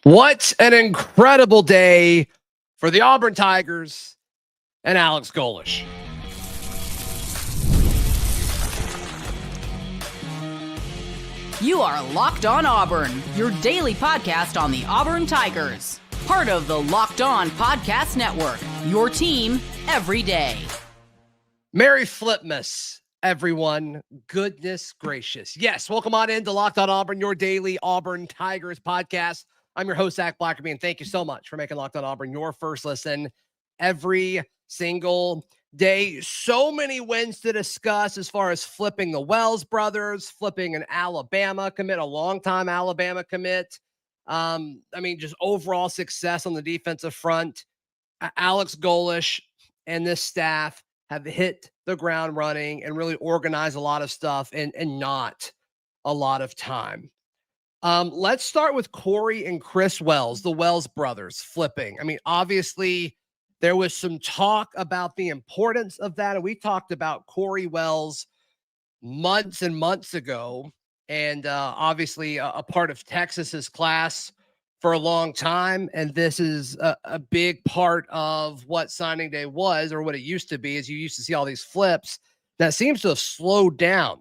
What an incredible day for the Auburn Tigers and Alex Golesh. You are Locked On Auburn, your daily podcast on the Auburn Tigers. Part of the Locked On Podcast Network, your team every day. Merry Flipmas, everyone. Goodness gracious. Yes, welcome on into Locked On Auburn, your daily Auburn Tigers podcast. I'm your host, Zac Blackerby, and thank you so much for making Locked On Auburn your first listen every single day. So many wins to discuss as far as flipping the Wells brothers, flipping an Alabama commit, a longtime Alabama commit. Just overall success on the defensive front. Alex Golesh and this staff have hit the ground running and really organized a lot of stuff and not a lot of time. Let's start with Corey and Chris Wells, the Wells brothers flipping. Obviously, there was some talk about the importance of that, and we talked about Corey Wells months and months ago, and obviously a part of Texas's class for a long time, and this is a big part of what signing day was, or what it used to be, is you used to see all these flips. That seems to have slowed down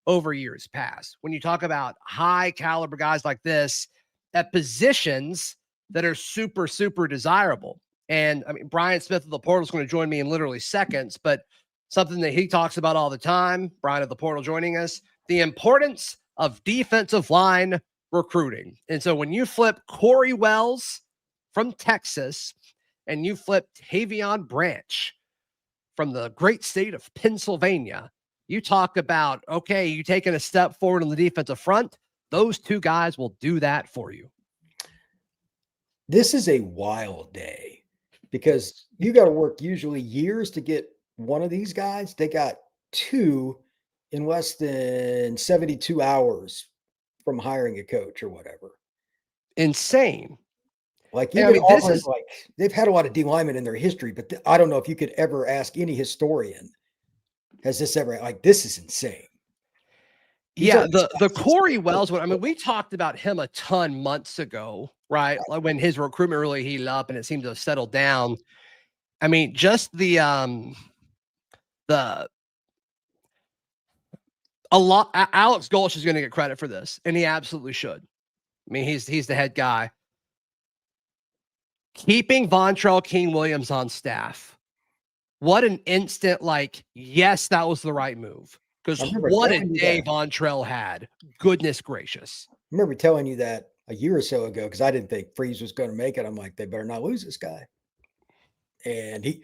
over years past. When you talk about high caliber guys like this at positions that are super, super desirable. And Brian Smith of the Portal is going to join me in literally seconds, but something that he talks about all the time, Brian of the Portal joining us, the importance of defensive line recruiting. And so when you flip Corey Wells from Texas and you flip Tavon Branch from the great state of Pennsylvania, you talk about, okay, you taking a step forward on the defensive front. Those two guys will do that for you. This is a wild day because you got to work usually years to get one of these guys. They got two in less than 72 hours from hiring a coach or whatever. Insane. Like, Auburn, they've had a lot of D linemen in their history, but I don't know if you could ever ask any historian, has this ever, this is insane. Yeah, the Corey Wells one, we talked about him a ton months ago, right? Like when his recruitment really heated up and it seemed to have settled down. Just Alex Golesh is going to get credit for this, and he absolutely should. He's the head guy. Keeping Vontrell King-Williams on staff. What an instant, yes, that was the right move. Because what a day Vontrell had. Goodness gracious. I remember telling you that a year or so ago because I didn't think Freeze was going to make it. I'm like, they better not lose this guy. And he,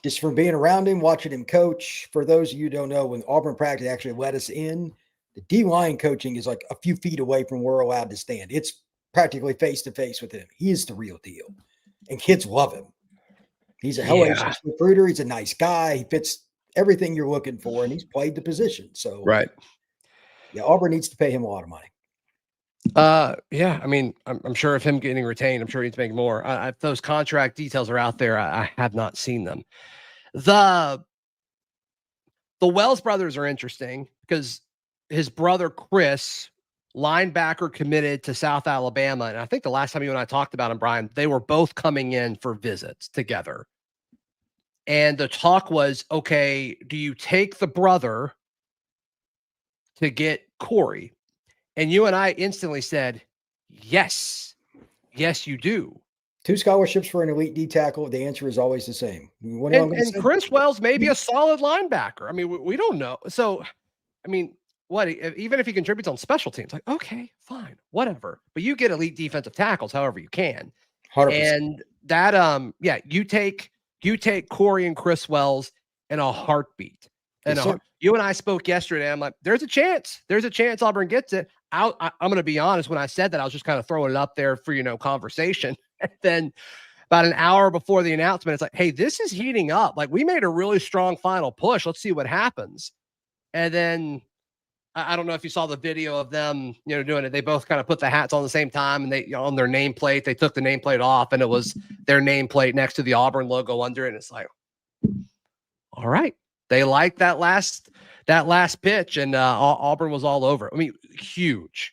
just from being around him, watching him coach, for those of you who don't know, when Auburn practice actually let us in, the D-line coaching is like a few feet away from where we're allowed to stand. It's practically face-to-face with him. He is the real deal. And kids love him. He's a hellacious recruiter. He's a nice guy. He fits everything you're looking for, and he's played the position. So, right. Yeah, Auburn needs to pay him a lot of money. I'm sure if him getting retained, I'm sure he's making more. If those contract details are out there, I have not seen them. The Wells brothers are interesting because his brother Chris, linebacker, committed to South Alabama. And I think the last time you and I talked about him, Brian, they were both coming in for visits together. And the talk was, okay, do you take the brother to get Corey? And you and I instantly said, yes, you do. 2 scholarships for an elite D tackle. The answer is always the same. And Chris Wells may be a solid linebacker. We don't know. So, what, even if he contributes on special teams, okay, fine, whatever. But you get elite defensive tackles however you can. 100%. And that, you take Corey and Chris Wells in a heartbeat. And you and I spoke yesterday. I'm like, there's a chance Auburn gets it. I'm going to be honest. When I said that, I was just kind of throwing it up there for, conversation. And then about an hour before the announcement, it's like, hey, this is heating up. We made a really strong final push. Let's see what happens. And then I don't know if you saw the video of them, doing it. They both kind of put the hats on the same time, and they, on their nameplate, they took the nameplate off, and it was their nameplate next to the Auburn logo under it. And it's like, all right, they liked that last pitch, and Auburn was all over. Huge.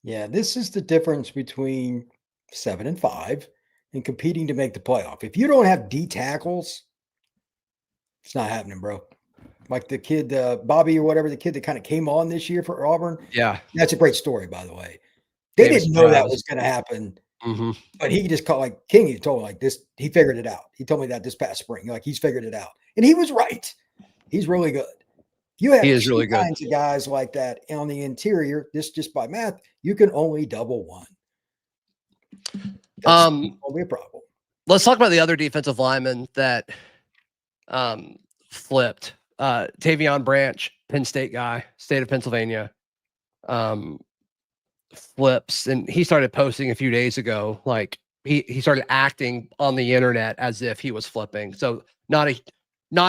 Yeah, this is the difference between 7 and 5 and competing to make the playoff. If you don't have D tackles, it's not happening, bro. Like the kid, Bobby or whatever, the kid that kind of came on this year for Auburn. Yeah. That's a great story, by the way. They Famous didn't know that surprise. was going to happen, Mm-hmm. but he just called like King. He told me like this. He figured it out. He told me that this past spring, like he's figured it out, and he was right. He's really good. You He have is two really good. kinds of guys like that on the interior. This just by math, you can only double one. That's will be a problem. Let's talk about the other defensive lineman that flipped. Tavon Branch, Penn State guy, state of Pennsylvania, flips, and he started posting a few days ago. Like he started acting on the internet as if he was flipping. So not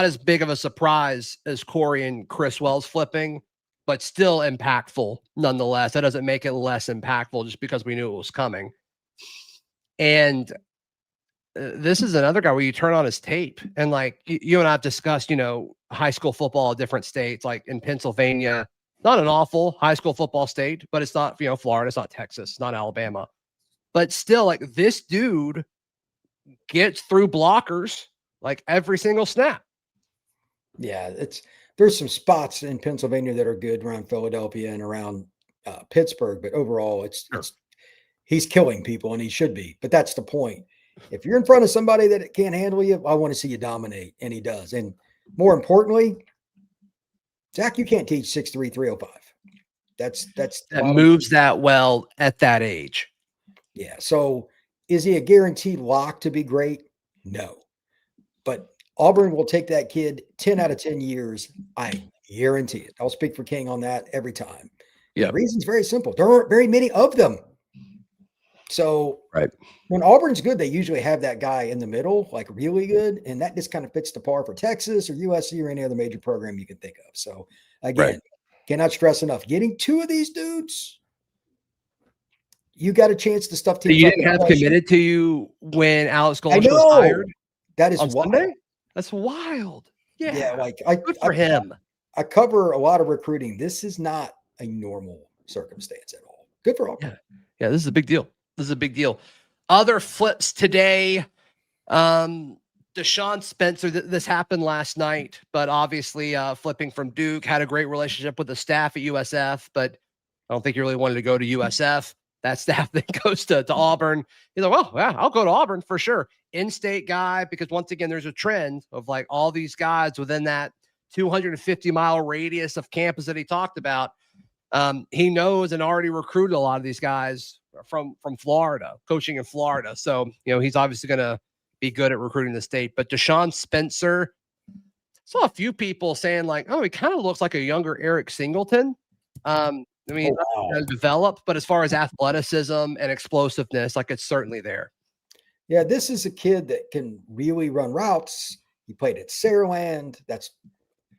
as big of a surprise as Corey and Chris Wells flipping, but still impactful nonetheless. That doesn't make it less impactful just because we knew it was coming. And this is another guy where you turn on his tape and like you and I have discussed, high school football at different states, like in Pennsylvania, not an awful high school football state, but it's not, Florida, it's not Texas, not Alabama, but still like this dude gets through blockers like every single snap. Yeah, there's some spots in Pennsylvania that are good around Philadelphia and around Pittsburgh, but overall, it's he's killing people and he should be. But that's the point. If you're in front of somebody that can't handle you, I want to see you dominate, and he does. And more importantly, Zach, you can't teach 6'3", 305. That moves that well at that age. Yeah. So is he a guaranteed lock to be great? No. But Auburn will take that kid 10 out of 10 years. I guarantee it. I'll speak for King on that every time. Yeah. The reason's very simple. There aren't very many of them. So when Auburn's good, they usually have that guy in the middle, like really good. And that just kind of fits the par for Texas or USC or any other major program you can think of. So again, cannot stress enough. Getting two of these dudes, you got a chance to stuff teams. You didn't have committed to you when Alex Golesh was hired. That is on wild. Sunday? That's wild. Yeah. Like good for him. I cover a lot of recruiting. This is not a normal circumstance at all. Good for Auburn. Yeah, this is a big deal. Other flips today. Deshawn Spencer, this happened last night, but obviously flipping from Duke, had a great relationship with the staff at USF, but I don't think he really wanted to go to USF. That staff then goes to Auburn. He's like, well, yeah, I'll go to Auburn for sure. In-state guy, because once again, there's a trend of like all these guys within that 250-mile radius of campus that he talked about. He knows and already recruited a lot of these guys from Florida, coaching in Florida. So, he's obviously going to be good at recruiting the state. But Deshawn Spencer, saw a few people saying like, oh, he kind of looks like a younger Eric Singleton. Developed, but as far as athleticism and explosiveness, like it's certainly there. Yeah, this is a kid that can really run routes. He played at Saraland. That's,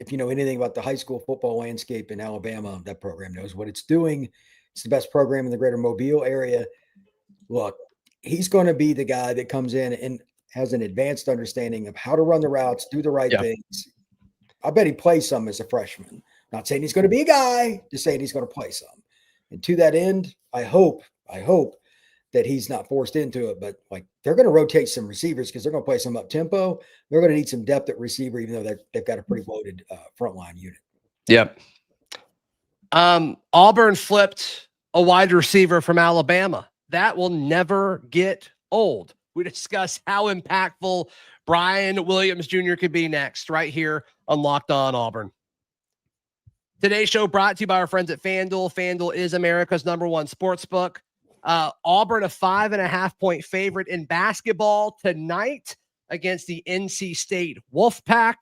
if you know anything about the high school football landscape in Alabama, that program knows what it's doing. It's the best program in the greater Mobile area. Look, he's going to be the guy that comes in and has an advanced understanding of how to run the routes, do the right things. I bet he plays some as a freshman. Not saying he's going to be a guy, just saying he's going to play some. And to that end, I hope that he's not forced into it, but like they're going to rotate some receivers because they're going to play some up tempo. They're going to need some depth at receiver, even though they've got a pretty loaded frontline unit. Yep. Auburn flipped a wide receiver from Alabama. That will never get old. We discuss how impactful Brian Williams Jr. could be next, right here on Locked On Auburn. Today's show brought to you by our friends at FanDuel. FanDuel is America's #1 sportsbook. Auburn, a 5.5-point favorite in basketball tonight against the NC State Wolfpack.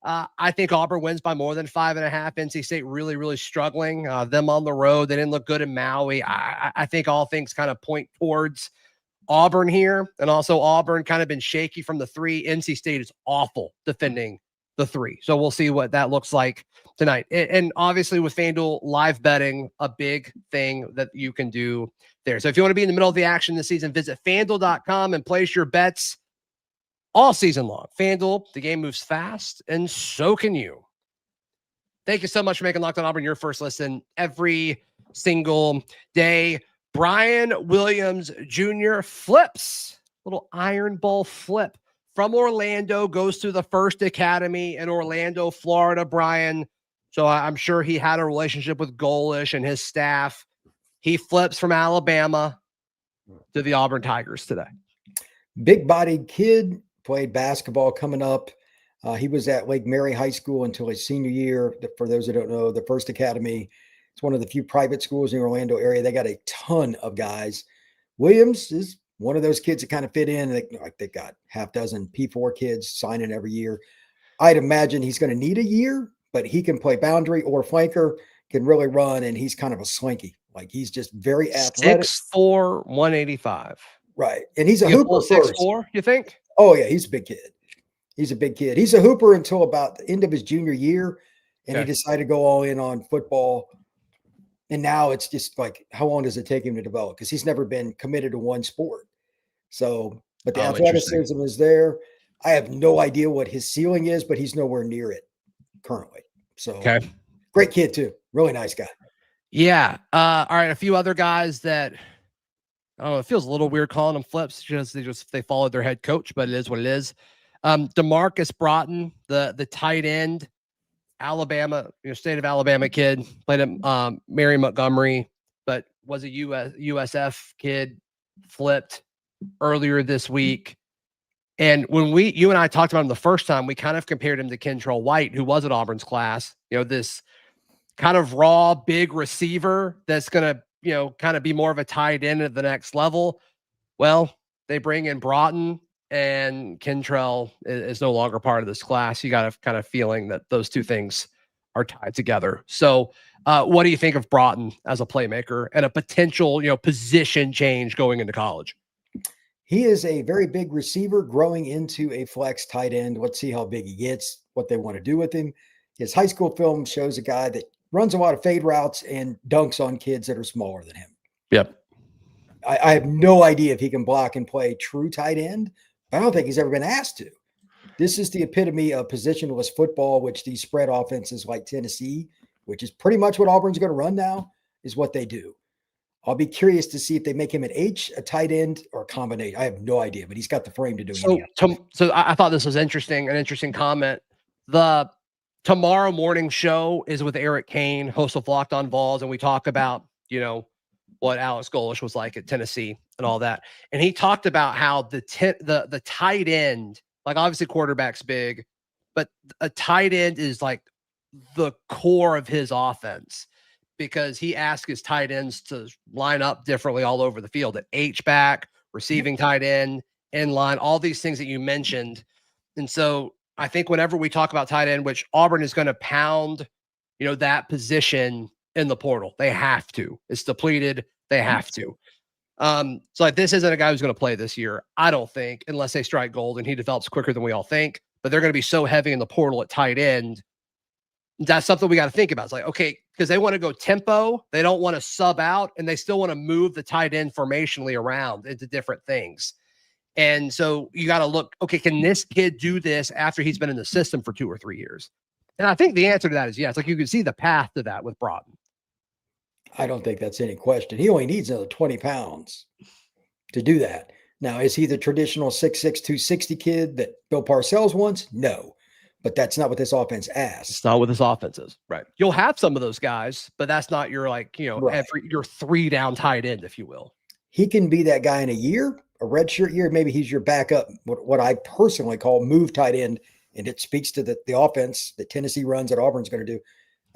I think Auburn wins by more than 5.5. NC State really, really struggling. Them on the road, they didn't look good in Maui. I think all things kind of point towards Auburn here. And also Auburn kind of been shaky from the three. NC State is awful defending the three. So we'll see what that looks like tonight. And obviously with FanDuel live betting, a big thing that you can do there. So if you want to be in the middle of the action this season, visit FanDuel.com and place your bets all season long. FanDuel, the game moves fast, and so can you. Thank you so much for making Locked On Auburn your first listen every single day. Brian Williams Jr. flips, little iron ball flip from Orlando, goes to the First Academy in Orlando, Florida. Brian, so I'm sure he had a relationship with Golesh and his staff. He flips from Alabama to the Auburn Tigers today. Big-bodied kid, played basketball coming up. He was at Lake Mary High School until his senior year. For those who don't know, the First Academy, it's one of the few private schools in the Orlando area. They got a ton of guys. Williams is one of those kids that kind of fit in. They got half dozen P4 kids signing every year. I'd imagine he's going to need a year, but he can play boundary or flanker, can really run, and he's kind of a slinky. Like, he's just very athletic. 6'4", 185. Right. And he's a hooper. 6'4", you think? Oh, yeah, he's a big kid. He's a big kid. He's a hooper until about the end of his junior year, and he decided to go all in on football. And now it's just like, how long does it take him to develop? Because he's never been committed to one sport. So, but the athleticism is there. I have no idea what his ceiling is, but he's nowhere near it currently. So, great kid too. Really nice guy. Yeah. All right. A few other guys that, I don't know, it feels a little weird calling them flips. They followed their head coach, but it is what it is. DeMarcus Broughton, the tight end, Alabama, state of Alabama kid, played at Mary Montgomery, but was a USF kid, flipped earlier this week. And when you and I talked about him the first time, we kind of compared him to Kentrell White, who was at Auburn's class. This kind of raw, big receiver that's going to, kind of be more of a tight end at the next level. Well, they bring in Broughton, and Kentrell is no longer part of this class. You got a kind of feeling that those two things are tied together. So what do you think of Broughton as a playmaker and a potential, position change going into college? He is a very big receiver growing into a flex tight end. Let's see how big he gets, what they want to do with him. His high school film shows a guy that runs a lot of fade routes and dunks on kids that are smaller than him. Yep. I have no idea if he can block and play true tight end. I don't think he's ever been asked to. This is the epitome of positionless football, which these spread offenses like Tennessee, which is pretty much what Auburn's going to run now, is what they do. I'll be curious to see if they make him an H, a tight end, or a combination. I have no idea, but he's got the frame to do it. So I thought this was an interesting comment. The tomorrow morning show is with Eric Kane, host of Locked On Vols, and we talk about, what Alex Golesh was like at Tennessee and all that. And he talked about how the tight end, like obviously quarterback's big, but a tight end is like the core of his offense, because he asked his tight ends to line up differently all over the field at H-back, receiving tight end, in line, all these things that you mentioned. And so I think whenever we talk about tight end, which Auburn is going to pound, that position in the portal, they have to. It's depleted. They have to. So like, this isn't a guy who's going to play this year, I don't think, unless they strike gold and he develops quicker than we all think. But they're going to be so heavy in the portal at tight end. That's something we got to think about. It's like, okay, because they want to go tempo, they don't want to sub out, and they still want to move the tight end formationally around into different things. And so you got to look, okay, can this kid do this after he's been in the system for 2 or 3 years? And I think the answer to that is yes. Like, you can see the path to that with Broughton. I don't think that's any question. He only needs another 20 pounds to do that. Now, is he the traditional 6'6", 260 kid that Bill Parcells wants? No, but that's not what this offense asks. It's not what this offense is. Right. You'll have some of those guys, but that's not your, like, your 3 down tight end, if you will. He can be that guy in a year, a redshirt year. Maybe he's your backup, what I personally call move tight end. And it speaks to the offense that Tennessee runs that Auburn's going to do.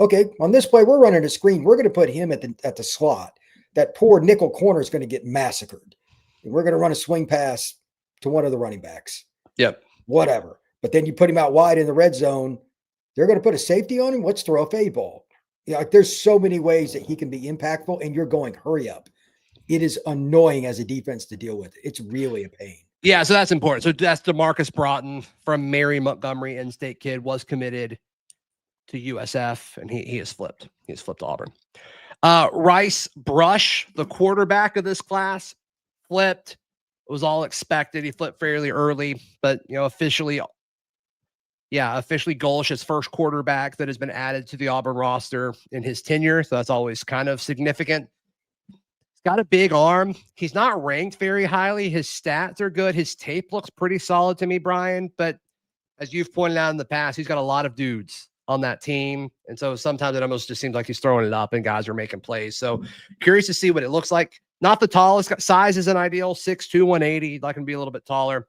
Okay, on this play, we're running a screen. We're going to put him at the slot. That poor nickel corner is going to get massacred. And we're going to run a swing pass to one of the running backs. Yep. Whatever. But then you put him out wide in the red zone. They're going to put a safety on him. Let's throw a fade ball. Like, there's so many ways that he can be impactful, and you're going, hurry up. It is annoying as a defense to deal with. It's really a pain. Yeah, so that's important. So that's DeMarcus Broughton from Mary Montgomery, in-state kid, was committed to USF, and he has flipped. He has flipped to Auburn. Rice Brush, the quarterback of this class, flipped. It was all expected. He flipped fairly early, but officially Yeah, officially Golesh's first quarterback that has been added to the Auburn roster in his tenure. So that's always kind of significant. He's got a big arm. He's not ranked very highly. His stats are good. His tape looks pretty solid to me, Brian. But as you've pointed out in the past, he's got a lot of dudes on that team. And so sometimes it almost just seems like he's throwing it up and guys are making plays. So curious to see what it looks like. Not the tallest. Size isn't ideal. 6'2", 180. He'd like him to be a little bit taller.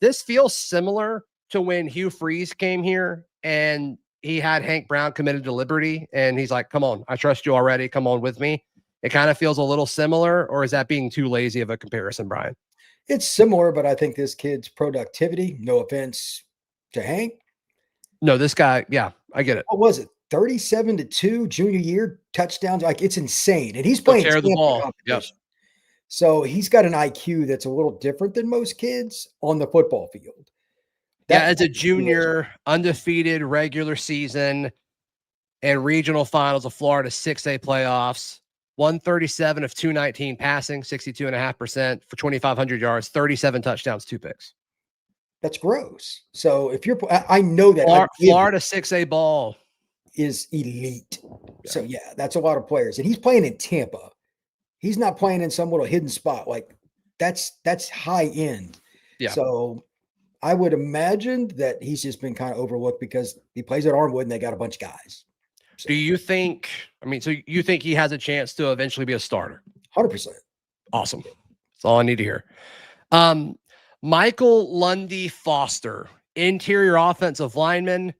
This feels similar to when Hugh Freeze came here and he had Hank Brown committed to Liberty. And he's like, come on, I trust you already. Come on with me. It kind of feels a little similar, or is that being too lazy of a comparison, Brian? It's similar, but I think this kid's productivity, no offense to Hank. No, this guy, yeah, I get it. What was it? 37-2 junior year touchdowns. Like, it's insane. And he's playing care of the ball. Yep. So he's got an IQ that's a little different than most kids on the football field. As a junior, undefeated regular season and regional finals of Florida 6A playoffs, 137 of 219 passing, 62.5% for 2,500 yards, 37 touchdowns, 2 picks. That's gross. So if you're, I know that Florida 6A ball is elite. Yeah. So yeah, that's a lot of players. And he's playing in Tampa. He's not playing in some little hidden spot. Like that's high end. Yeah. So I would imagine that he's just been kind of overlooked because he plays at Armwood and they got a bunch of guys. So. Do you think, so you think he has a chance to eventually be a starter? 100%. Awesome. That's all I need to hear. Michael Lundy Foster, interior offensive lineman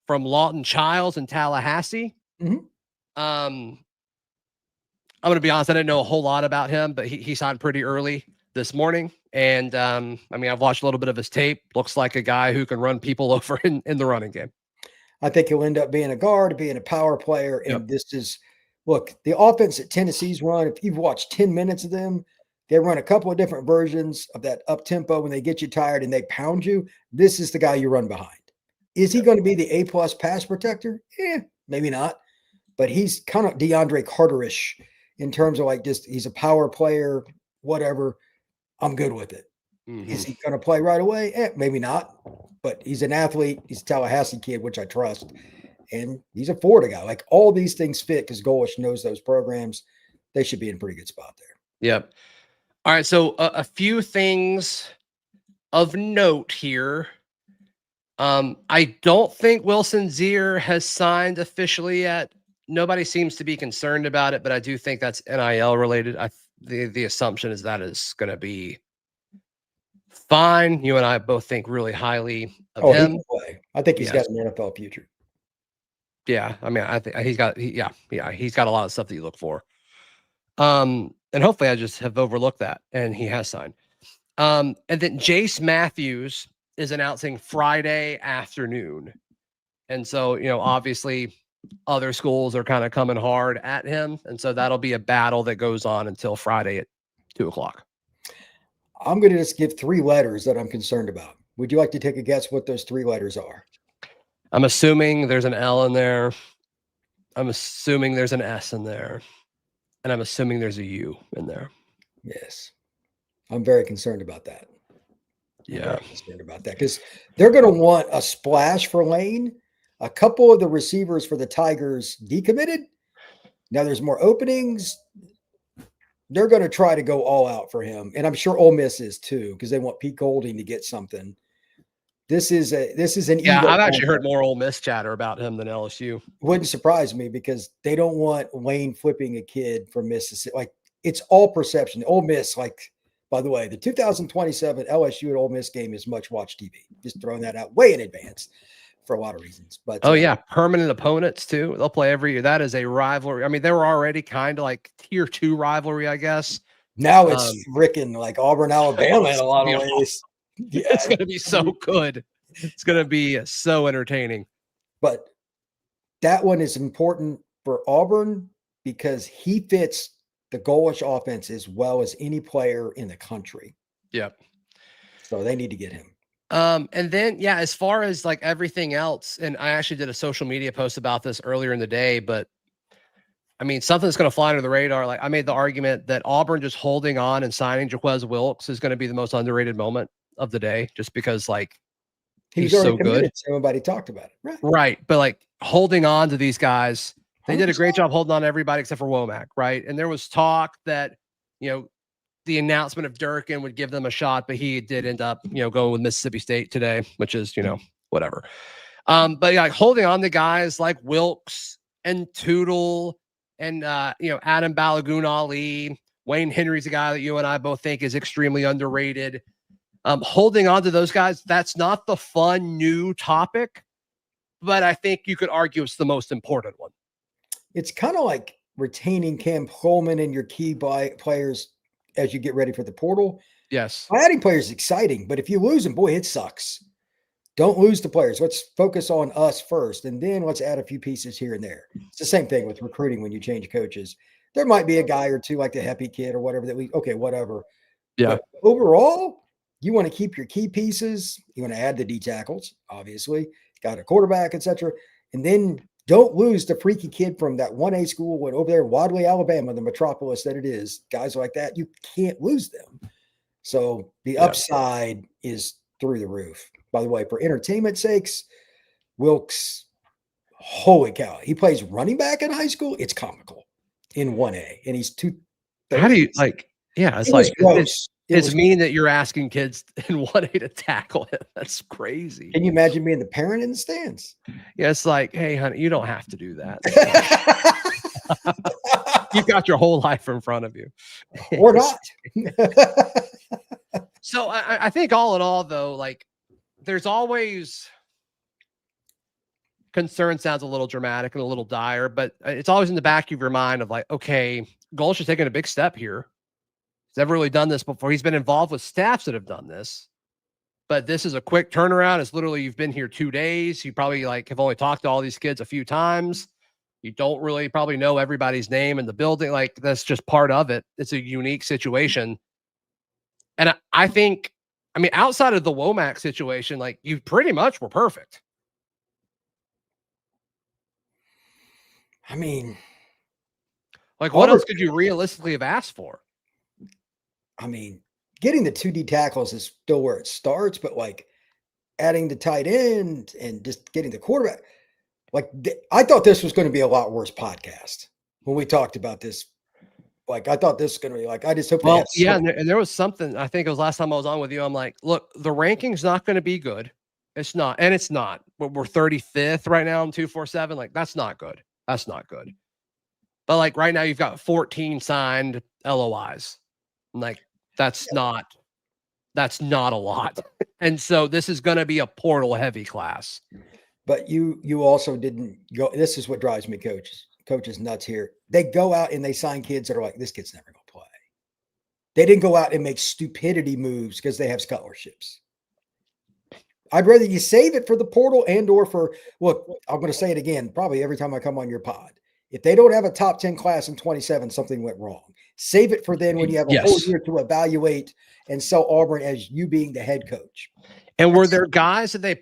from Lawton Childs in Tallahassee. Mm-hmm. I'm going to be honest, I didn't know a whole lot about him, but he signed pretty early this morning. And I've watched a little bit of his tape. Looks like a guy who can run people over in the running game. I think he'll end up being a guard, being a power player. And This is, look, the offense that Tennessee's run, if you've watched 10 minutes of them, they run a couple of different versions of that up tempo when they get you tired and they pound you. This is the guy you run behind. Is he going to be the A+ pass protector? Maybe not. But he's kind of DeAndre Carter-ish in terms of like just he's a power player, whatever. I'm good with it. Mm-hmm. Is he going to play right away? Maybe not. But he's an athlete. He's a Tallahassee kid, which I trust. And he's a Florida guy. Like all these things fit because Golesh knows those programs. They should be in a pretty good spot there. Yep. All right. So a few things of note here. I don't think Wilson Zier has signed officially yet. Nobody seems to be concerned about it, but I do think that's NIL related. The assumption is that is going to be fine. You and I both think really highly of him. I think he's got an NFL future. Yeah, I think he's got he's got a lot of stuff that you look for. And hopefully I just have overlooked that and he has signed. And then Jace Matthews is announcing Friday afternoon. And so, obviously other schools are kind of coming hard at him. And so that'll be a battle that goes on until Friday at 2:00. I'm going to just give 3 letters that I'm concerned about. Would you like to take a guess what those 3 letters are? I'm assuming there's an L in there. I'm assuming there's an S in there. And I'm assuming there's a U in there. Yes. I'm very concerned about that. Yeah. Concerned about that because they're going to want a splash for Lane. A couple of the receivers for the Tigers decommitted. Now there's more openings. They're going to try to go all out for him. And I'm sure Ole Miss is too, because they want Pete Golding to get something. This is an I've actually heard more Ole Miss chatter about him than LSU. Wouldn't surprise me because they don't want Lane flipping a kid from Mississippi. Like it's all perception. Ole Miss, like, by the way, the 2027 LSU and Ole Miss game is much watch TV. Just throwing that out way in advance for a lot of reasons. But permanent opponents too. They'll play every year. That is a rivalry. They were already kind of like tier 2 rivalry, I guess. Now it's freaking like Auburn, Alabama in a lot of ways. Yeah. It's going to be so good. It's going to be so entertaining. But that one is important for Auburn because he fits the Golesh offense as well as any player in the country. Yep. So they need to get him. And then, as far as like everything else, and I actually did a social media post about this earlier in the day, but something that's going to fly under the radar. Like I made the argument that Auburn just holding on and signing Jaquez Wilkes is going to be the most underrated moment of the day, just because like He was He's already so committed, good. so nobody talked about it. Right. Right. But like holding on to these guys, they did a great 100%. job holding on to everybody except for Womack. Right. And there was talk that, the announcement of Durkin would give them a shot, but he did end up, going with Mississippi State today, which is, whatever. But like holding on to guys like Wilkes and Tootle and, Adam Balagoon Ali, Wayne Henry's a guy that you and I both think is extremely underrated. Holding on to those guys, that's not the fun new topic, but I think you could argue it's the most important one. It's kind of like retaining Cam Coleman and your key players as you get ready for the portal. Yes. Adding players is exciting, but if you lose them, boy, it sucks. Don't lose the players. Let's focus on us first, and then let's add a few pieces here and there. It's the same thing with recruiting when you change coaches. There might be a guy or two like the Heppy kid or whatever whatever. Yeah. But overall, you want to keep your key pieces. You want to add the D tackles, obviously. Got a quarterback, etc. And then don't lose the freaky kid from that 1A school over there in Wadley, Alabama, the metropolis that it is. Guys like that, you can't lose them. So the upside is through the roof. By the way, for entertainment sakes, Wilkes, holy cow, he plays running back in high school. It's comical in 1A, and he's 2. How do you like? Yeah, it's like it's mean that you're asking kids in 1A to tackle it. That's crazy. Can you imagine being the parent in the stands? Yeah, it's like, hey, honey, you don't have to do that. You've got your whole life in front of you, or not. So I think all in all, though, like there's always concern. Sounds a little dramatic and a little dire, but it's always in the back of your mind of like, okay, Golesh is taking a big step here. He's never really done this before. He's been involved with staffs that have done this, but this is a quick turnaround. It's literally, you've been here 2 days. You probably have only talked to all these kids a few times. You don't really probably know everybody's name in the building. Like that's just part of it. It's a unique situation. And I think, outside of the Womack situation, like you pretty much were perfect. Like what else could you realistically have asked for? Getting the 2D tackles is still where it starts, but like adding the tight end and just getting the quarterback. Like I thought this was going to be a lot worse podcast when we talked about this. Like I thought this was going to be like, I just hope. Well, yeah. And there was something, I think it was last time I was on with you. I'm like, look, the ranking's not going to be good. It's not. And it's not. We're 35th right now in 247. Like that's not good. That's not good. But like right now you've got 14 signed LOIs. Like that's not a lot. And so this is going to be a portal heavy class. But you also didn't go. This is what drives me coaches nuts here. They go out and they sign kids that are like, this kid's never going to play. They didn't go out and make stupidity moves because they have scholarships. I'd rather you save it for the portal or for, look, I'm going to say it again, probably every time I come on your pod. If they don't have a top 10 class in 27, something went wrong. Save it for then when you have a whole year to evaluate and sell Auburn as you being the head coach. And were there guys that they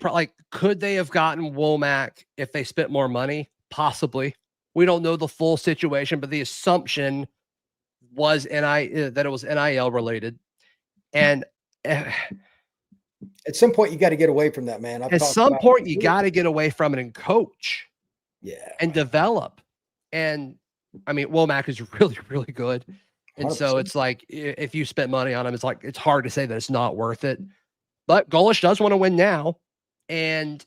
could they have gotten Womack if they spent more money? Possibly. We don't know the full situation, but the assumption was that it was NIL related. And at some point, you got to get away from that, man. At some point, you got to get away from it and coach. Yeah. And develop. And Womack is really, really good. And 100%. So it's like, if you spent money on him, it's hard to say that it's not worth it. But Golesh does want to win now. And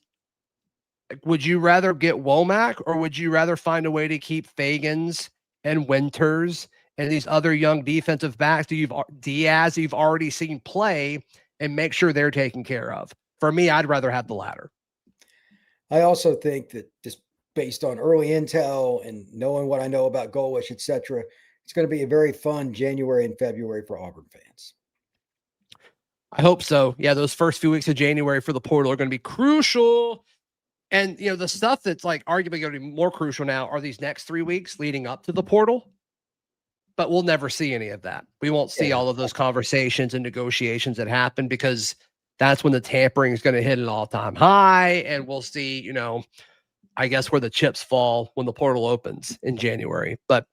would you rather get Womack or would you rather find a way to keep Fagans and Winters and these other young defensive backs Diaz you've already seen play and make sure they're taken care of? For me, I'd rather have the latter. I also think that just based on early intel and knowing what I know about Golesh, etc., it's going to be a very fun January and February for Auburn fans. I hope so. Yeah, those first few weeks of January for the portal are going to be crucial. And, the stuff that's like arguably going to be more crucial now are these next 3 weeks leading up to the portal. But we'll never see any of that. We won't see all of those conversations and negotiations that happen because that's when the tampering is going to hit an all-time high. And we'll see, I guess where the chips fall when the portal opens in January. But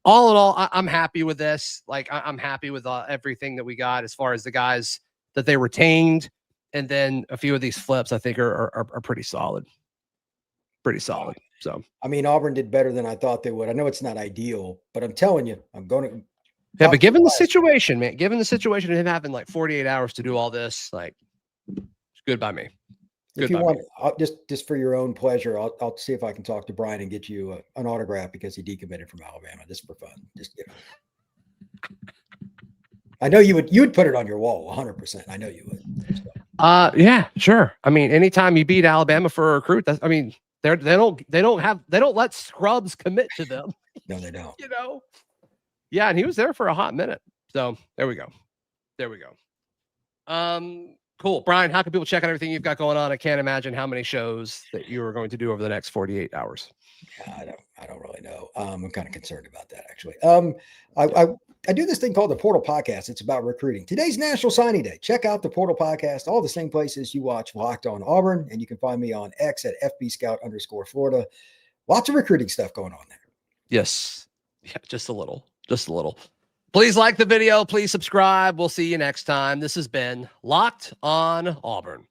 all in all, I'm happy with this. Like I'm happy with everything that we got as far as the guys that they retained And then a few of these flips, I think, are pretty solid. Pretty solid. So, I mean, Auburn did better than I thought they would. I know it's not ideal, but I'm telling you, I'm going to. Yeah, but given the situation, man, given the situation of him having like 48 hours to do all this, like, it's good by me. If you want, just for your own pleasure, I'll see if I can talk to Brian and get you an autograph because he decommitted from Alabama, just for fun. Just I know you'd put it on your wall 100%. I know you would. So. Yeah, sure. I mean, anytime you beat Alabama for a recruit, they don't let scrubs commit to them. No, they don't. You know. Yeah, and he was there for a hot minute. So there we go. Cool. Brian, how can people check out everything you've got going on? I can't imagine how many shows that you are going to do over the next 48 hours. Yeah, I don't really know. I'm kind of concerned about that, actually. I do this thing called the Portal Podcast. It's about recruiting. Today's National Signing Day. Check out the Portal Podcast, all the same places you watch Locked On Auburn, and you can find me on X at FBScout_Florida. Lots of recruiting stuff going on there. Yes. Yeah, just a little. Please like the video. Please subscribe. We'll see you next time. This has been Locked On Auburn.